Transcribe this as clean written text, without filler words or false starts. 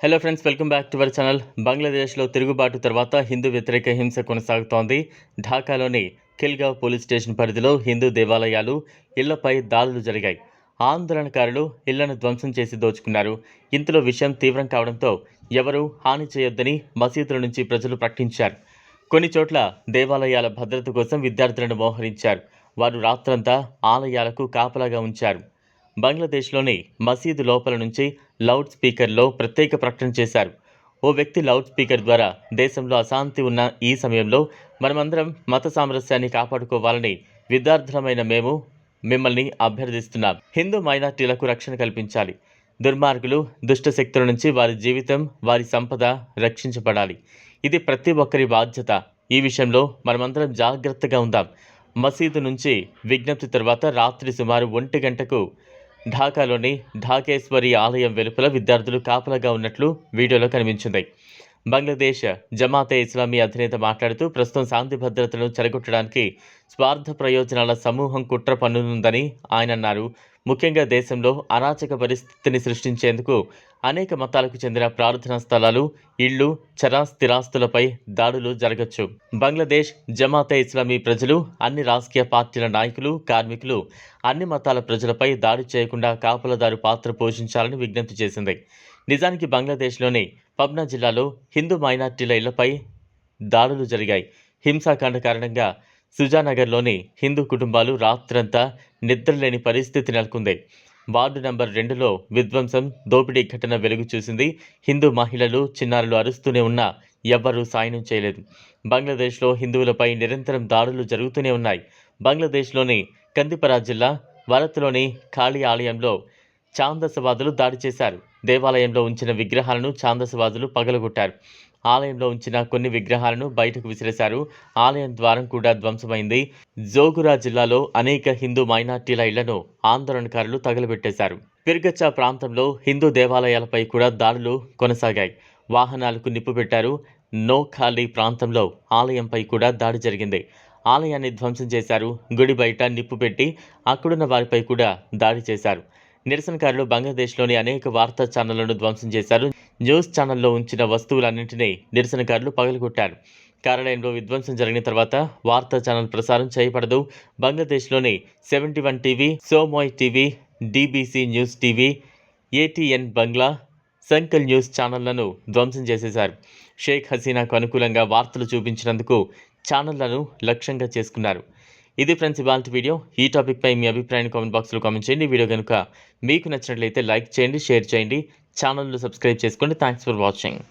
Hello friends, welcome back to our channel. బంగ్లాదేశ్లో తిరుగుబాటు తర్వాత హిందూ వ్యతిరేక హింస కొనసాగుతోంది. ఢాకాలోని ఖిల్గావ్ పోలీస్ స్టేషన్ పరిధిలో హిందూ దేవాలయాలు, ఇళ్లపై దాడులు జరిగాయి. ఆందోళనకారులు ఇళ్లను ధ్వంసం చేసి దోచుకున్నారు. ఇంతలో విషయం తీవ్రం కావడంతో ఎవరూ హాని చేయొద్దని మసీదుల నుంచి ప్రజలు ప్రకటించారు. కొన్ని చోట్ల దేవాలయాల భద్రత కోసం విద్యార్థులను మోహరించారు. వారు రాత్రంతా ఆలయాలకు కాపలాగా ఉంచారు. బంగ్లాదేశ్లోని మసీదు లోపల నుంచి లౌడ్ స్పీకర్లో ప్రత్యేక ప్రకటన చేశారు. ఓ వ్యక్తి లౌడ్ స్పీకర్ ద్వారా దేశంలో అశాంతి ఉన్న ఈ సమయంలో మనమందరం మత సామరస్యాన్ని కాపాడుకోవాలని విద్యార్థులమైన మేము మిమ్మల్ని అభ్యర్థిస్తున్నాం. హిందూ మైనార్టీలకు రక్షణ కల్పించాలి. దుర్మార్గులు, దుష్ట శక్తుల నుంచి వారి జీవితం, వారి సంపద రక్షించబడాలి. ఇది ప్రతి ఒక్కరి బాధ్యత. ఈ విషయంలో మనమందరం జాగ్రత్తగా ఉందాం. మసీదు నుంచి విజ్ఞప్తి తర్వాత రాత్రి సుమారు 1 గంటకు ఢాకాలోని ఢాకేశ్వరి ఆలయం వెలుపల విద్యార్థులు కాపలాగా ఉన్నట్లు వీడియోలో కనిపించింది. బంగ్లాదేశ్ జమాతే ఇస్లామీ అధినేత మాట్లాడుతూ, ప్రస్తుతం శాంతి భద్రతను చెరగొట్టడానికి స్వార్థ ప్రయోజనాల సమూహం కుట్ర పన్నునుందని ఆయన అన్నారు. ముఖ్యంగా దేశంలో అరాచక పరిస్థితిని సృష్టించేందుకు అనేక మతాలకు చెందిన ప్రార్థనా స్థలాలు, ఇళ్లు, స్థిరాస్తులపై దాడులు జరగచ్చు. బంగ్లాదేశ్ జమాతే ఇస్లామీ ప్రజలు, అన్ని రాజకీయ పార్టీల నాయకులు, కార్మికులు, అన్ని మతాల ప్రజలపై దాడి చేయకుండా కాపలాదారు పాత్ర పోషించాలని విజ్ఞప్తి చేసింది. నిజానికి బంగ్లాదేశ్లోని పబ్నా జిల్లాలో హిందూ మైనార్టీల ఇళ్లపై దాడులు జరిగాయి. హింసాకాండ కారణంగా సుజానగర్లోని హిందూ కుటుంబాలు రాత్రంతా నిద్రలేని పరిస్థితి నెలకొంది. వార్డు నంబర్ 2లో విధ్వంసం, దోపిడీ ఘటన వెలుగు చూసింది. హిందూ మహిళలు, చిన్నారులు అరుస్తూనే ఉన్నా ఎవ్వరూ సాయం చేయలేదు. బంగ్లాదేశ్లో హిందువులపై నిరంతరం దాడులు జరుగుతూనే ఉన్నాయి. బంగ్లాదేశ్లోని కందిపరా జిల్లా వరత్లోని ఖాళీ ఆలయంలో ఛాందసవాదులు దాడి చేశారు. దేవాలయంలో ఉంచిన విగ్రహాలను ఛాందసవాదులు పగలగొట్టారు. ఆలయంలో ఉంచిన కొన్ని విగ్రహాలను బయటకు విసిరేశారు. ఆలయం ద్వారం కూడా ధ్వంసమైంది. జోగురా జిల్లాలో అనేక హిందూ మైనార్టీల ఇళ్లను ఆందోళనకారులు తగలబెట్టేశారు. పిర్గచ్చా ప్రాంతంలో హిందూ దేవాలయాలపై కూడా దాడులు కొనసాగాయి. వాహనాలకు నిప్పు పెట్టారు. నోఖాళీ ప్రాంతంలో ఆలయంపై కూడా దాడి జరిగింది. ఆలయాన్ని ధ్వంసం చేశారు. గుడి బయట నిప్పు పెట్టి అక్కడున్న వారిపై కూడా దాడి చేశారు. నిరసనకారులు బంగ్లాదేశ్లోని అనేక వార్తా ఛానళ్లను ధ్వంసం చేశారు. న్యూస్ ఛానల్లో ఉంచిన వస్తువులన్నింటినీ నిరసనకారులు పగలగొట్టారు. కార్యాలయంలో విధ్వంసం జరిగిన తర్వాత వార్తా ఛానల్ ప్రసారం చేయబడదు. బంగ్లాదేశ్లోని 71 TV, Somoy TV, DBC news TV, ATN Bangla, సంకల్ న్యూస్ ఛానళ్లను ధ్వంసం చేసేశారు. షేక్ హసీనాకు అనుకూలంగా వార్తలు చూపించినందుకు ఛానళ్లను లక్ష్యంగా చేసుకున్నారు. ఇది ఫ్రెండ్స్ ఇవాల్టి వీడియో. ఈ టాపిక్పై మీ అభిప్రాయాన్ని కామెంట్ బాక్స్లో కామెంట్ చేయండి. వీడియో కనుక మీకు నచ్చినట్లయితే లైక్ చేయండి, షేర్ చేయండి, ఛానల్ను సబ్స్క్రైబ్ చేసుకోండి. Thanks for watching.